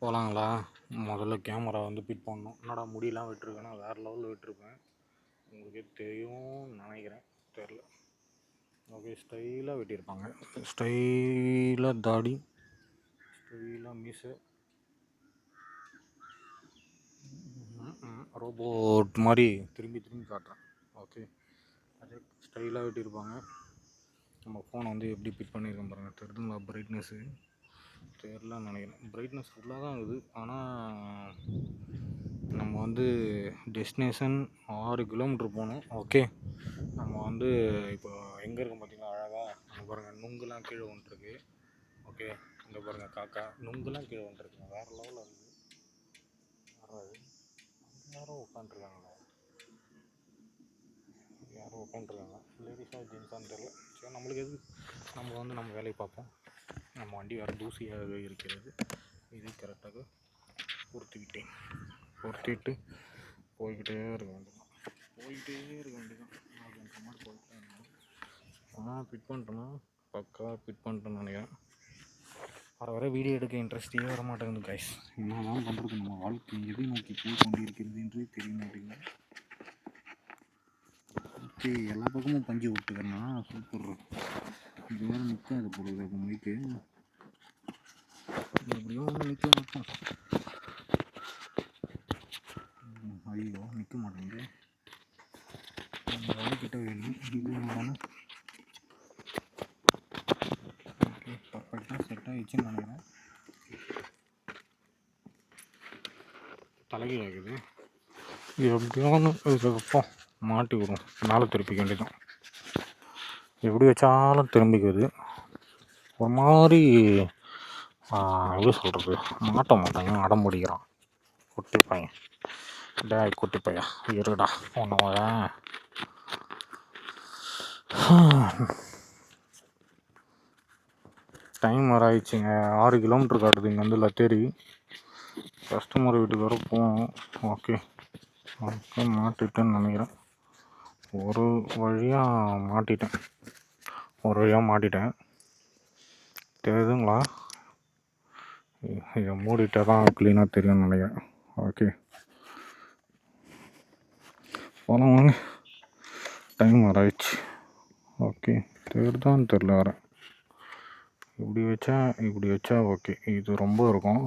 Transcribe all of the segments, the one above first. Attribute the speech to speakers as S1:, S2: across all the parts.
S1: போகலாங்களா? முதல்ல கேமரா வந்து ஃபிட் பண்ணணும். என்னடா முடியெல்லாம் விட்டுருக்கேன்னா வேறு லெவலில் விட்டுருப்பேன். உங்களுக்கே தெரியும்னு நினைக்கிறேன், தெரில. ஓகே, ஸ்டைலாக வெட்டியிருப்பாங்க. ஸ்டைலாக தாடி, ஸ்டைலாக மீசை, ரோபோட் மாதிரி திரும்பி திரும்பி காட்டுறேன். ஓகே, அதே ஸ்டைலாக வெட்டியிருப்பாங்க. நம்ம ஃபோனை வந்து எப்படி ஃபிட் பண்ணியிருக்கோம் பாருங்கள், தெரியுதுங்களா? பிரைட்னஸ்ஸு தெரிலன்னு நினைக்கிறேன். பிரைட்னஸ் ஃபுல்லாக தான் இருக்குது. ஆனால் நம்ம வந்து டெஸ்டினேஷன் 6 கிலோமீட்டர் போகணும். ஓகே, நம்ம வந்து இப்போ எங்கே இருக்கோம் பார்த்தீங்களா? அழகாக அங்கே பாருங்கள், நுங்குலாம் கீழே வந்துட்டுருக்கு. ஓகே, இங்கே பாருங்கள் காக்கா, நுங்குலாம் கீழே வந்துட்டுருக்குங்க. வேறு லெவலில் இருக்குது. வராது, யாரும் உட்காந்துருக்காங்களா? யாரும் உட்காந்துருக்காங்க, லேடிஸாக ஜென்ஸான்னு தெரில. சரி, நம்மளுக்கு எது, நம்ம வந்து நம்ம வேலையை பார்ப்போம். நம்ம வண்டி வேறு தூசியாக இருக்கிறது. இது கரெக்டாக பொருத்திட்டு போய்கிட்டே இருக்க வேண்டியதான் அப்படின்ற மாதிரி போயிட்டே இருந்தோம். ஆனால் ஃபிட் பண்ணிட்டோன்னா பக்கா ஃபிட் பண்ணிட்டோன்னு நினைக்கிறேன். வர வீடியோ எடுக்க இன்ட்ரெஸ்டே வர மாட்டேங்குது கைஸ். என்னதான் பண்ணுறது, நம்ம வாழ்க்கை எதை நோக்கி போய் கொண்டிருக்கிறது என்று தெரிய மாட்டேங்குது. ஓகே, எல்லா பக்கமும் பஞ்சு விட்டுக்கிறேன்னா சூப்பர். இது வேறு நிற்காது பொழுது மைக்கு, எப்படியும் ஒன்று நிற்க வைப்போம். ஐயோ, நிற்க மாட்டேங்குது. வழிக்கிட்ட வேணும். இது வேணும். ஓகே, பர்ஃபெக்டாக செட் ஆகிடுச்சுன்னு நினைக்கிறேன். தலைகீழ் ஆகுது. இது எப்படியோன்னு இதுக்கப்புறம் மாட்டி விடும். மேலே திருப்பிக்க வேண்டியதான். எப்படி வச்சாலும் திரும்பிக்குது. ஒரு மாதிரி எப்படி சொல்கிறது, மாட்ட மாட்டாங்க, அடம் பிடிக்கிறான் குட்டி பையன். குட்டி பையன் இருடா ஒன்று. டைம் வர ஆயிடுச்சுங்க. 6 கிலோமீட்டர் காட்டுது இங்கேருந்து லத்தேரி. கஸ்டமர் வீட்டுக்கு வர போகணும். ஓகே, மாட்டிட்டேன்னு நினைக்கிறேன். ஒரு வழியாக மாட்டிட்டேன். தெரியுதுங்களா? இதை மூடிட்டே தான் க்ளீனாக தெரியும்னு நினைக்கிறேன். ஓகே, போகலாம் வாங்க. டைம் வர ஆயிடுச்சு. ஓகே, தெரியுதான்னு தெரில வரேன். இப்படி வச்சா ஓகே. இது ரொம்ப இருக்கும்.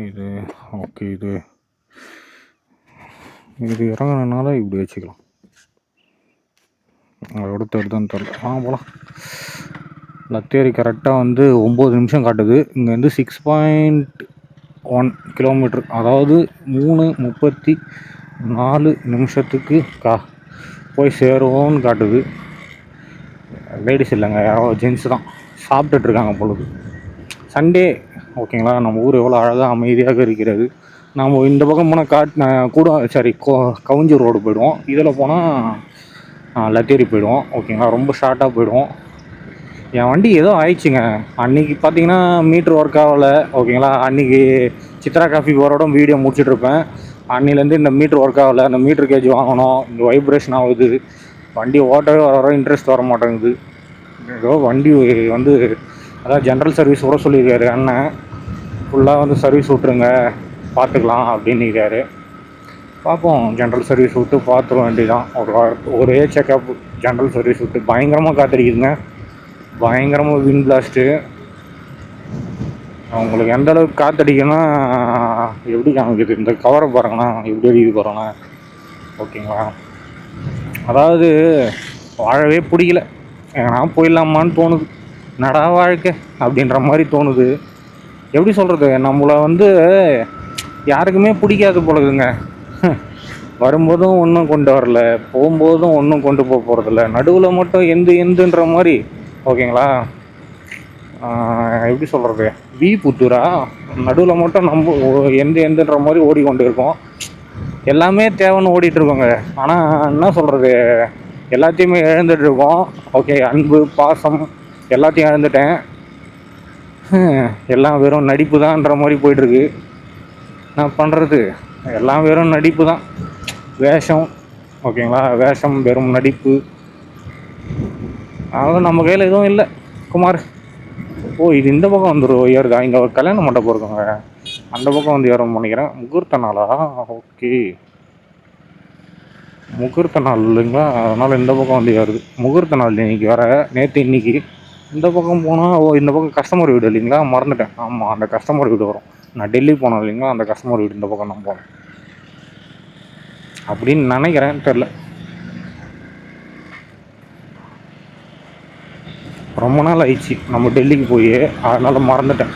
S1: இது ஓகே, இது இறங்கினால இப்படி வச்சுக்கலாம். அதோட தெரியுதான்னு தெரில. போகலாம். லத்தேரி கரெக்டாக வந்து 9 நிமிஷம் காட்டுது. இங்கே வந்து 6.1 கிலோமீட்டர், அதாவது 3:34 நிமிஷத்துக்கு போய் சேருவோன்னு காட்டுது. லேடிஸ் இல்லைங்க, யாரோ ஜென்ஸ் தான் சாப்பிட்டுட்ருக்காங்க பொழுது. சண்டே ஓகேங்களா? நம்ம ஊர் எவ்வளோ அழகாக அமைதியாக இருக்கிறது. நம்ம இந்த பக்கம் போனால் கவுஞ்சூர் ரோடு போயிடுவோம். இதில் போனால் லத்தேரி போயிடுவோம். ஓகேங்களா? ரொம்ப ஷார்ட்டாக போயிடுவோம். என் வண்டி ஏதோ ஆயிடுச்சுங்க. அன்றைக்கி பார்த்தீங்கன்னா மீட்ரு ஒர்க் ஆகலை. ஓகேங்களா? அன்றைக்கி சித்ரா காஃபி போரோட வீடியோ முடிச்சுட்ருப்பேன். அன்னிலேருந்து இந்த மீட்ரு ஒர்க் ஆகலை. இந்த மீட்ரு கேஜ் வாங்கணும். இந்த வைப்ரேஷன் ஆகுது. வண்டி ஓட்டவே வர இன்ட்ரெஸ்ட் வர மாட்டேங்குது. ஏதோ வண்டி வந்து அதான் ஜென்ரல் சர்வீஸ் விட சொல்லியிருக்காரு அண்ணன். ஃபுல்லாக வந்து சர்வீஸ் விட்ருங்க, பார்த்துக்கலாம் அப்படின்னுக்காரு. பார்ப்போம், ஜென்ரல் சர்வீஸ் விட்டு பார்த்துட வேண்டியதான். ஒரே செக்கப் ஜென்ரல் சர்வீஸ் விட்டு. பயங்கரமாக காத்திருக்குதுங்க, பயங்கரமாக விண்ட் பிளாஸ்ட்டு. அவங்களுக்கு எந்த அளவுக்கு காற்றடிக்குன்னா எப்படி காமிக்குது, இந்த கவரை பாருங்கண்ணா எப்படி அடிக்குது பாருங்கண்ணா. ஓகேங்களா? அதாவது வாழவே பிடிக்கல, நான் போயிடலாமான்னு தோணுது. நடா வாழ்க்கை அப்படின்ற மாதிரி தோணுது. எப்படி சொல்கிறது, நம்மளை வந்து யாருக்குமே பிடிக்காது போலதுங்க. வரும்போதும் ஒன்றும் கொண்டு வரல, போகும்போதும் ஒன்றும் கொண்டு போக போகிறதில்ல. நடுவில் மட்டும் எந்துன்ற மாதிரி. ஓகேங்களா? எப்படி சொல்கிறது, புத்தூரா நடுவில் மட்டும் நம்ம எந்துன்ற மாதிரி ஓடிக்கொண்டு இருக்கோம். எல்லாமே தேவைன்னு ஓடிட்டுருக்கோங்க. ஆனால் என்ன சொல்கிறது, எல்லாத்தையுமே இழந்துட்டுருக்கோம். ஓகே, அன்பு பாசம் எல்லாத்தையும் இழந்துட்டேன். எல்லாம் வெறும் நடிப்பு தான்ன்ற மாதிரி போயிட்டுருக்கு. நான் பண்ணுறது எல்லாம் வெறும் நடிப்பு தான், வேஷம். ஓகேங்களா? வேஷம், வெறும் நடிப்பு. அதனால் நம்ம கையில் எதுவும் இல்லை குமார். ஓ இது இந்த பக்கம் வந்துடும் ஏறுதா? இங்கே ஒரு கல்யாண மண்டபம் இருக்குங்க, அந்த பக்கம் வந்து ஏறணும்னு நினைக்கிறேன். முகூர்த்த நாளா? ஓகே, முகூர்த்த நாள் இல்லைங்களா, அதனால் இந்த பக்கம் வந்து ஏறுது. முகூர்த்த நாள் இன்னைக்கு வேறு, நேற்று இன்னைக்கு. இந்த பக்கம் போனால் ஓ இந்த பக்கம் கஸ்டமர் வீடு இல்லைங்களா, மறந்துட்டேன். ஆமாம், அந்த கஸ்டமர் வீடு வரும். நான் டெல்லி போனேன் இல்லைங்களா, அந்த கஸ்டமர் வீடு இந்த பக்கம் நான் போனேன் அப்படின்னு நினைக்கிறேன், தெரில. ரொம்ப நாள் ஆயிடுச்சு நம்ம டெல்லிக்கு போய், அதனால் மறந்துட்டேன்.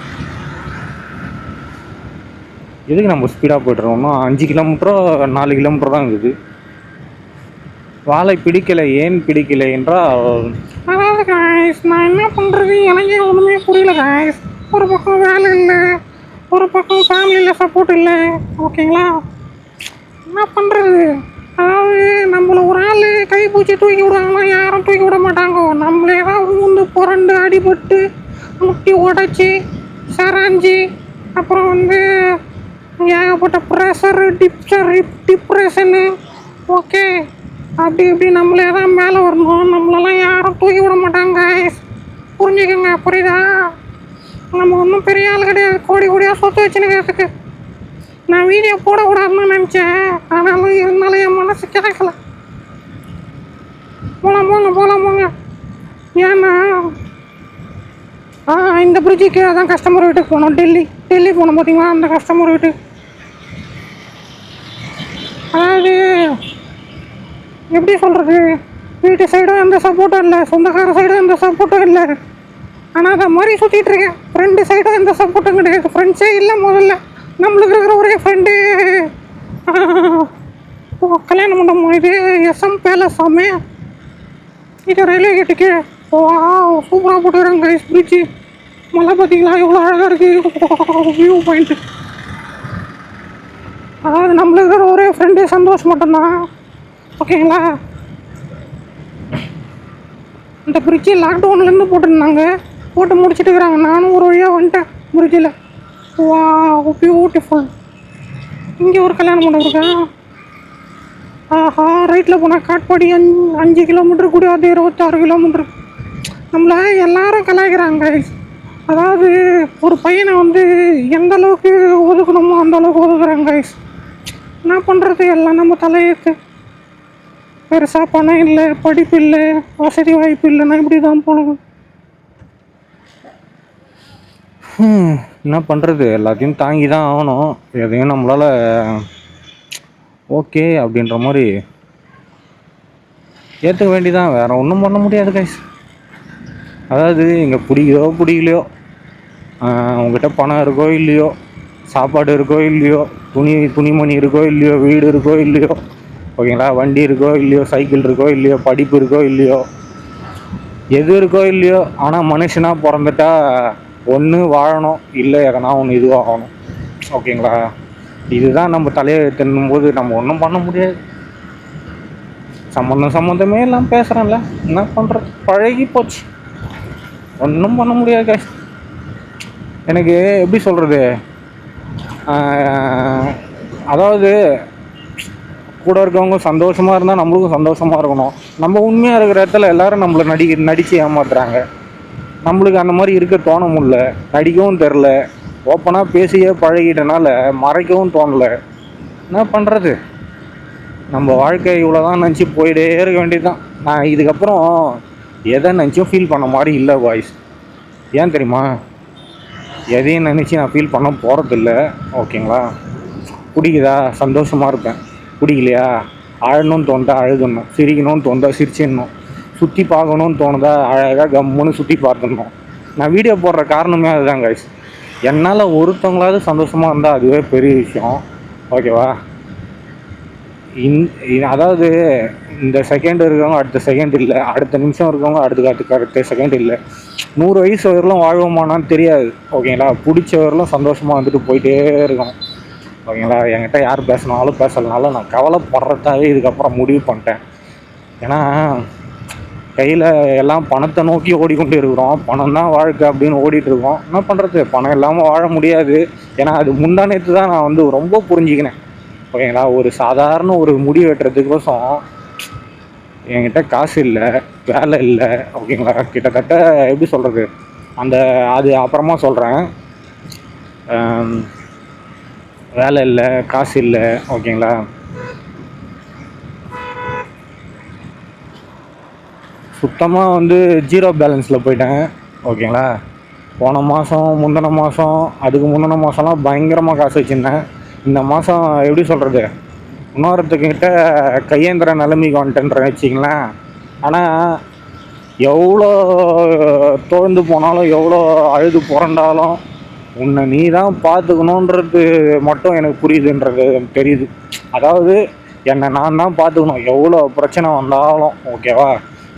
S1: எதுக்கு நம்ம ஸ்பீடாக போய்ட்டுருக்கோம்னா 5 கிலோமீட்டரோ 4 கிலோமீட்டர் தான் இருக்குது. வாழை பிடிக்கலை. ஏன் பிடிக்கலை என்றால், அதாவது காய்ஸ் நான் என்ன பண்ணுறது எனக்கே ஒன்றுமே புரியல காய்ஸ். ஒரு பக்கம் வேலை இல்லை, ஒரு பக்கம் ஃபேமிலியில் சப்போர்ட் இல்லை, ஓகேங்களா. என்ன பண்ணுறது, அதாவது நம்மளை ஒரு ஆள் கை பூச்சி தூக்கி விடுவாங்கன்னா யாரும் தூக்கி விட மாட்டாங்க. நம்மளே தான் ஊந்து புரண்டு அடிபட்டு முட்டி உடச்சி சராஞ்சி அப்புறம் வந்து ஏகப்பட்ட ப்ரெஷரு டிப்ரெஷனு, ஓகே, அப்படி இப்படி நம்மளே தான் மேலே வரணும். நம்மளெல்லாம் யாரும் தூக்கி விட மாட்டாங்க, புரிஞ்சுக்கோங்க, புரியுதா. நம்ம ஒன்றும் பெரிய ஆள் கிடையாது கோடி கோடியாக சொத்து வச்சுனுக்கிறதுக்கு. நான் வீடியோ போடக்கூடாதுன்னு நினச்சேன், ஆனாலும் இருந்தாலும் என் மனசு கேட்கல. போகலாம். ஏன்னா இந்த பிரிட்ஜுக்கு தான் கஸ்டமர் வீட்டுக்கு போனோம். டெல்லி போனோம் பார்த்தீங்களா, அந்த கஸ்டமர் வீட்டுக்கு. அதாவது எப்படி சொல்கிறது, வீட்டு சைடும் எந்த சப்போர்ட்டும் இல்லை, சொந்தக்கார சைடும் எந்த சப்போர்ட்டும் இல்லை. ஆனால் அதை மாதிரி சுற்றிட்டு இருக்கேன். ஃப்ரெண்டு சைடும் எந்த சப்போர்ட்டும் கிடையாது, ஃப்ரெண்ட்ஸே இல்லை. முதல்ல நம்மளுக்கு இருக்கிற ஒரே ஃப்ரெண்டு கல்யாண மண்டபம் இது SM பேலஸ் சாமி. இது ரயில்வே கேட்டுக்கு சூப்பராக போட்டுக்கிறாங்க கைஸ். பிரிட்ஜு மழை பார்த்தீங்களா எவ்வளோ அழகாக இருக்குது, வியூ பாயிண்ட்டு. அதாவது நம்மளுக்கு இருக்கிற ஒரே ஃப்ரெண்டு சந்தோஷம் மட்டும்தான், ஓகேங்களா. இந்த பிரிட்ஜு லாக்டவுன்லேருந்து போட்டுருந்தாங்க, போட்டு முடிச்சுட்டு இருக்கிறாங்க. நானும் ஒரு வழியாக வந்துட்டேன் பிரிட்ஜில். வா பியூட்டிஃபுல். இங்கே ஒரு கல்யாண மண்டபம் இருக்கா. ஆஹா, ரைட்டில் போனால் காட்பாடி 5 கிலோமீட்டர் கூட, அது 26 கிலோமீட்ரு. நம்மளை எல்லாரும் கலாய்க்கிறாங்க. அதாவது ஒரு பையனை வந்து எந்த அளவுக்கு ஒதுக்கணுமோ அந்த அளவுக்கு ஒதுக்குறாங்க. என்ன பண்ணுறது, எல்லாம் நம்ம தலையெழுத்து. பெருசாக பணம் இல்லை, படிப்பு இல்லை, வசதி வாய்ப்பு இல்லைன்னா இப்படி தான் போகணும். என்ன பண்ணுறது, எல்லாத்தையும் தாங்கி தான் ஆகணும். எதையும் நம்மளால் ஓகே அப்படின்ற மாதிரி ஏற்றுக்க வேண்டிதான், வேறு ஒன்றும் பண்ண முடியாது கைஸ். அதாவது இங்கே பிடிக்குதோ பிடிக்கலையோ, உங்ககிட்ட பணம் இருக்கோ இல்லையோ, சாப்பாடு இருக்கோ இல்லையோ, துணிமணி இருக்கோ இல்லையோ, வீடு இருக்கோ இல்லையோ, ஓகேங்களா, வண்டி இருக்கோ இல்லையோ, சைக்கிள் இருக்கோ இல்லையோ, படிப்பு இருக்கோ இல்லையோ, எது இருக்கோ இல்லையோ, ஆனால் மனுஷனாக பிறந்துட்டா ஒன்று வாழணும், இல்லை எதனா ஒன்று இதுவாகணும், ஓகேங்களா. இதுதான் நம்ம தலையை தின்னும்போது நம்ம ஒன்றும் பண்ண முடியாது. சம்மந்தமே எல்லாம் பேசுகிறேன்ல, என்ன பண்ணுறது, பழகி போச்சு, ஒன்றும் பண்ண முடியாது. எனக்கு எப்படி சொல்கிறது, அதாவது கூட இருக்கவங்க சந்தோஷமாக இருந்தால் நம்மளுக்கும் சந்தோஷமாக இருக்கணும். நம்ம உண்மையாக இருக்கிற இடத்துல எல்லோரும் நம்மளை நடித்து ஏமாத்துறாங்க. நம்மளுக்கு அந்த மாதிரி இருக்க தோண முடியல, நடிக்கவும் தெரில, ஓப்பனாக பேசியே பழகிட்டனால மறைக்கவும் தோணலை. என்ன பண்ணுறது, நம்ம வாழ்க்கை இவ்வளோ தான் நினச்சி போயிட்டே இருக்க வேண்டியது தான். நான் இதுக்கப்புறம் எதை நினச்சும் ஃபீல் பண்ண மாதிரி இல்லை வாய்ஸ். ஏன் தெரியுமா, எதையும் நினச்சி நான் ஃபீல் பண்ண போகிறதில்ல, ஓகேங்களா. பிடிக்குதா சந்தோஷமாக இருப்பேன், பிடிக்கலையா அழணும்னு தோணுதா அழுகணும், சிரிக்கணும்னு தோணுதா சிரிச்சிடணும், சுற்றி பார்க்கணுன்னு தோணுதா அழகாக கம்முன்னு சுற்றி பார்த்துடணும். நான் வீடியோ போடுற காரணமே அதுதான் கைஸ். என்னால் ஒருத்தவங்களாவது சந்தோஷமாக இருந்தால் அதுவே பெரிய விஷயம், ஓகேவா. அதாவது இந்த செகண்ட் இருக்கவங்க அடுத்த செகண்ட் இல்லை, அடுத்த நிமிஷம் இருக்கவங்க அடுத்த செகண்ட் இல்லை. 100 வயசு வரலாம் வாழ்வோமானான்னு தெரியாது, ஓகேங்களா. பிடிச்சவரெலாம் சந்தோஷமாக வந்துட்டு போயிட்டே இருக்கணும், ஓகேங்களா. என்கிட்ட யார் பேசினாலும் பேசலனாலும் நான் கவலைப்படுறதாவே இதுக்கப்புறம் முடிவு பண்ணிட்டேன். ஏன்னா கையில் எல்லாம் பணத்தை நோக்கி ஓடிக்கொண்டு இருக்கிறோம், பணம் தான் வாழ்க்கை அப்படின்னு ஓடிட்டுருக்கோம். என்ன பண்ணுறது, பணம் இல்லாமல் வாழ முடியாது. ஏன்னா அது முந்தானத்து தான் நான் வந்து ரொம்ப புரிஞ்சுக்கினேன், ஓகேங்களா. ஒரு சாதாரண ஒரு முடி வெட்டுறதுக்கோசம் என்கிட்ட காசு இல்லை, வேலை இல்லை, ஓகேங்களா. கிட்டத்தட்ட எப்படி சொல்கிறது, அந்த அது அப்புறமா சொல்கிறேன். வேலை இல்லை, காசு இல்லை, ஓகேங்களா. சுத்தமாக வந்து ஜீரோ பேலன்ஸில் போயிட்டேன், ஓகேங்களா. போன மாதம், முந்தின மாதம், அதுக்கு முந்தின மாதம்லாம் பயங்கரமாக காசு வச்சுருந்தேன். இந்த மாதம் எப்படி சொல்கிறது, இன்னொருத்துக்கிட்ட கையேந்திர நிலைமைக்கு வந்துட்டேன்ற வச்சிங்களேன். ஆனால் எவ்வளோ தோழ்ந்து போனாலும், எவ்வளோ அழுது புரண்டாலும், உன்னை நீ தான் பார்த்துக்கணுன்றது மட்டும் எனக்கு புரியுதுன்றது எனக்கு தெரியுது. அதாவது என்னை நான் தான் பார்த்துக்கணும், எவ்வளோ பிரச்சனை வந்தாலும், ஓகேவா.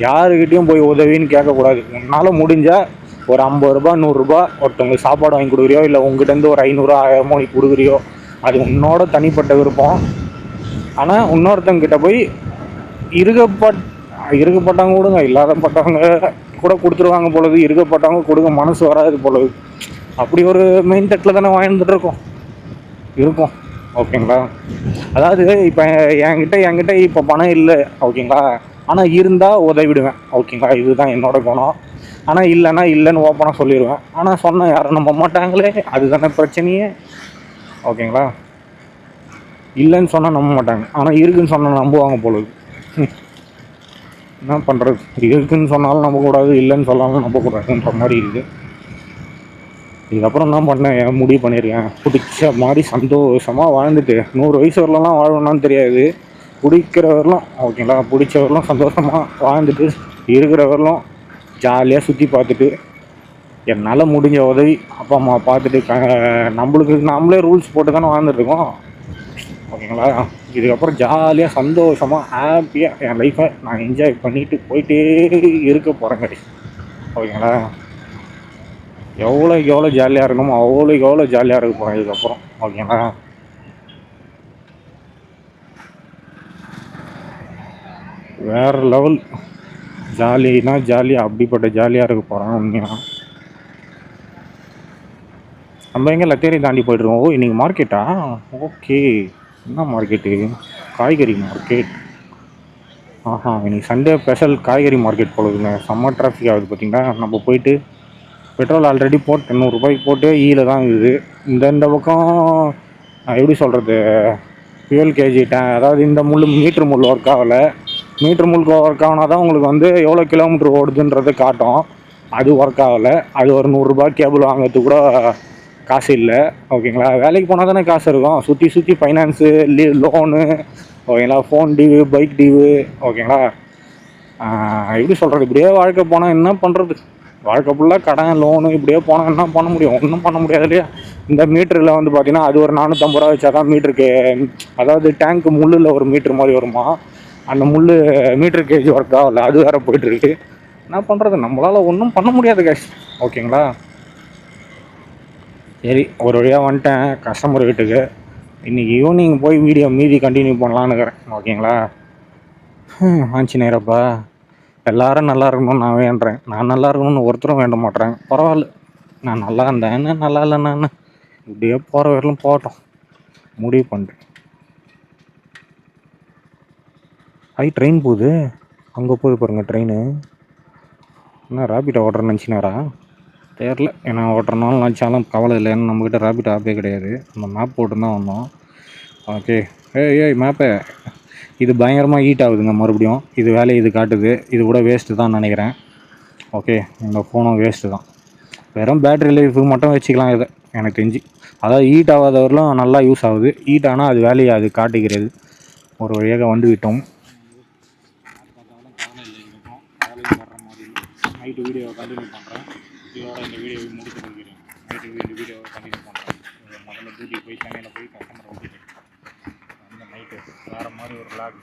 S1: யாருக்கிட்டேயும் போய் உதவின்னு கேட்கக்கூடாது. உன்னால் முடிஞ்சால் ஒரு 50 ரூபா 100 ரூபா ஒருத்தவங்களுக்கு சாப்பாடு வாங்கி கொடுக்குறியோ, இல்லை உங்ககிட்டருந்து ஒரு 500 1000 நீ கொடுக்குறியோ, அது உன்னோட தனிப்பட்ட விருப்பம். ஆனால் இன்னொருத்தவங்கிட்ட போய் இருக்கப்பட்டவங்க கொடுங்க, இல்லாதப்பட்டவங்க கூட கொடுத்துருவாங்க பொழுது, இருக்கப்பட்டவங்க கொடுக்க மனசு வராது பொழுது. அப்படி ஒரு மெயின் செட்டில் தானே வாழ்ந்துட்டு இருக்கும், ஓகேங்களா. அதாவது இப்போ என்கிட்ட இப்போ பணம் இல்லை, ஓகேங்களா. ஆனால் இருந்தால் உதவிடுவேன், ஓகேங்களா. இதுதான் என்னோட குணம். ஆனால் இல்லைன்னா இல்லைன்னு ஓப்பனாக சொல்லிடுவேன். ஆனால் சொன்னால் யாரும் நம்ப மாட்டாங்களே, அதுதானே பிரச்சனையே, ஓகேங்களா. இல்லைன்னு சொன்னால் நம்ப மாட்டாங்க, ஆனால் இருக்குன்னு சொன்னால் நம்புவாங்க பொழுது. என்ன பண்ணுறது, இருக்குன்னு சொன்னாலும் நம்பக்கூடாது, இல்லைன்னு சொன்னாலும் நம்பக்கூடாதுன்ற மாதிரி இருக்குது. இதுக்கப்புறம் என்ன பண்ணேன், முடிவு பண்ணியிருக்கேன், பிடிச்ச மாதிரி சந்தோஷமாக வாழ்ந்துட்டு 100 வயசு வரலாம் வாழணும்னு தெரியாது, பிடிக்கிறவர்களும், ஓகேங்களா, பிடிச்சவர்களும் சந்தோஷமாக வாழ்ந்துட்டு, இருக்கிறவர்களும் ஜாலியாக சுற்றி பார்த்துட்டு, என்னால் முடிஞ்ச உதவி அப்பா அம்மா பார்த்துட்டு, நம்மளே ரூல்ஸ் போட்டு தானே வாழ்ந்துட்டுருக்கோம், ஓகேங்களா. இதுக்கப்புறம் ஜாலியாக சந்தோஷமாக ஹாப்பியாக என் லைஃப்பை நான் என்ஜாய் பண்ணிட்டு போயிட்டே இருக்க போகிறேங்க, ஓகேங்களா. எவ்வளோக்கு எவ்வளோ ஜாலியாக இருக்கணுமோ அவ்வளோக்கு எவ்வளோ ஜாலியாக இருக்க போகிறேன் இதுக்கப்புறம், ஓகேங்களா. வேறு லெவல் ஜாலினா ஜாலியாக, அப்படிப்பட்ட ஜாலியாக இருக்க போகிறேன் உண்மையாக. நம்ம எங்கே லத்தேரி தாண்டி போய்ட்டுருக்கோம். ஓ, இன்றைக்கி மார்க்கெட்டா? ஓகே, என்ன மார்க்கெட்டு? காய்கறி மார்க்கெட். ஆஹா, இன்றைக்கி சண்டே ஸ்பெஷல் காய்கறி மார்க்கெட் போகுதுங்க. செம்ம டிராஃபிக் ஆகுது பார்த்தீங்களா. நம்ம போயிட்டு பெட்ரோல் ஆல்ரெடி போட்டு 100 ரூபாய்க்கு போட்டு ஈயில் தான் இருக்குது. இந்த பக்கம் எப்படி சொல்கிறது, ஃபியூல் கேஜி அதாவது இந்த மீட்ரு முள் ஒர்க் ஆகலை. மீட்ரு முள் ஒர்க் ஆனால் தான் உங்களுக்கு வந்து எவ்வளோ கிலோமீட்டர் ஓடுதுன்றது காட்டும். அது ஒர்க் ஆகலை. அது ஒரு 100 ரூபா கேபிள் வாங்கிறதுக்கு கூட காசு இல்லை, ஓகேங்களா. வேலைக்கு போனால் தானே காசு இருக்கும். சுற்றி ஃபைனான்ஸு, லோனு, ஓகேங்களா, ஃபோன் டியூ, பைக் டியூ, ஓகேங்களா. எப்படி சொல்கிறது, இப்படியே வாழ்க்கை போனால் என்ன பண்ணுறது, வாழ்க்கை ஃபுல்லாக கடன், லோனு, இப்படியே போனால் என்ன பண்ண முடியும், ஒன்றும் பண்ண முடியாது இல்லையா. இந்த மீட்டரில் வந்து பார்த்தீங்கன்னா அது ஒரு 450 ரூபா வச்சா தான் மீட்டருக்கு, அதாவது டேங்க்கு முள்ளில் ஒரு மீட்ரு மாதிரி வருமா, அந்த முள் மீட்ரு கேஜி ஒர்க் ஆகலை, அது வேறு போய்ட்டுருக்கு. என்ன பண்ணுறது, நம்மளால் ஒன்றும் பண்ண முடியாது கேஷ், ஓகேங்களா. சரி, ஒரு வழியாக வந்துட்டேன் கஸ்டமர் வீட்டுக்கு. இன்றைக்கி ஈவினிங் போய் வீடியோ மீதி கண்டினியூ பண்ணலான்னு இருக்கிறேன், ஓகேங்களா. ஆஞ்சநேயரப்பா, எல்லோரும் நல்லா இருக்கணும்னு நான் வேண்டுறேன். நான் நல்லா இருக்கணும்னு ஒருத்தரும் வேண்ட மாட்டேறேன். பரவாயில்ல, நான் நல்லா இருந்தேன், நல்லா இல்லைன்னு இப்படியே போகிற வரையிலும் போகட்டும் முடிவு பண்ணுறேன். ட்ரெயின் போகுது, அங்கே போகுது பாருங்கள் ட்ரெயின். என்ன ரேபிட்டோ ஓட்டுறேன்னு நினச்சினாரா தெரில. ஏன்னா ஓட்டுறனாலும் நினச்சாலும் கவலை இல்லை, ஏன்னா நம்மக்கிட்ட ரேபிட் ஆப்பே கிடையாது. நம்ம மேப் போட்டு தான் வந்தோம், ஓகே. ஏய் மேப்பே, இது பயங்கரமாக ஹீட் ஆகுதுங்க மறுபடியும். இது வேலையை இது காட்டுது. இது கூட வேஸ்ட்டு தான் நினைக்கிறேன், ஓகே. இந்த ஃபோனும் வேஸ்ட்டு தான். வெறும் பேட்ரி லைஃபுக்கு மட்டும் வச்சுக்கலாம் இதை, எனக்கு தெரிஞ்சு. அதாவது ஹீட் ஆகாதவர்களும் நல்லா யூஸ் ஆகுது. ஹீட் ஆனால் அது வேலையை அது காட்டுகிறது. ஒரு வழியாக வந்து விட்டோம். நைட்டு வீடியோவை கண்டினியூ பண்ணுறேன். இதோட இந்த வீடியோவை முடித்து கொள்கிறேன். நைட்டு வீடியோவை கண்டினியூ பண்ணுறேன். முதல்ல டியூட்டி போய் சென்னையில் போய் கஸ்டமரை விட்டுட்டு அந்த நைட்டு வேறு மாதிரி ஒரு விளாக்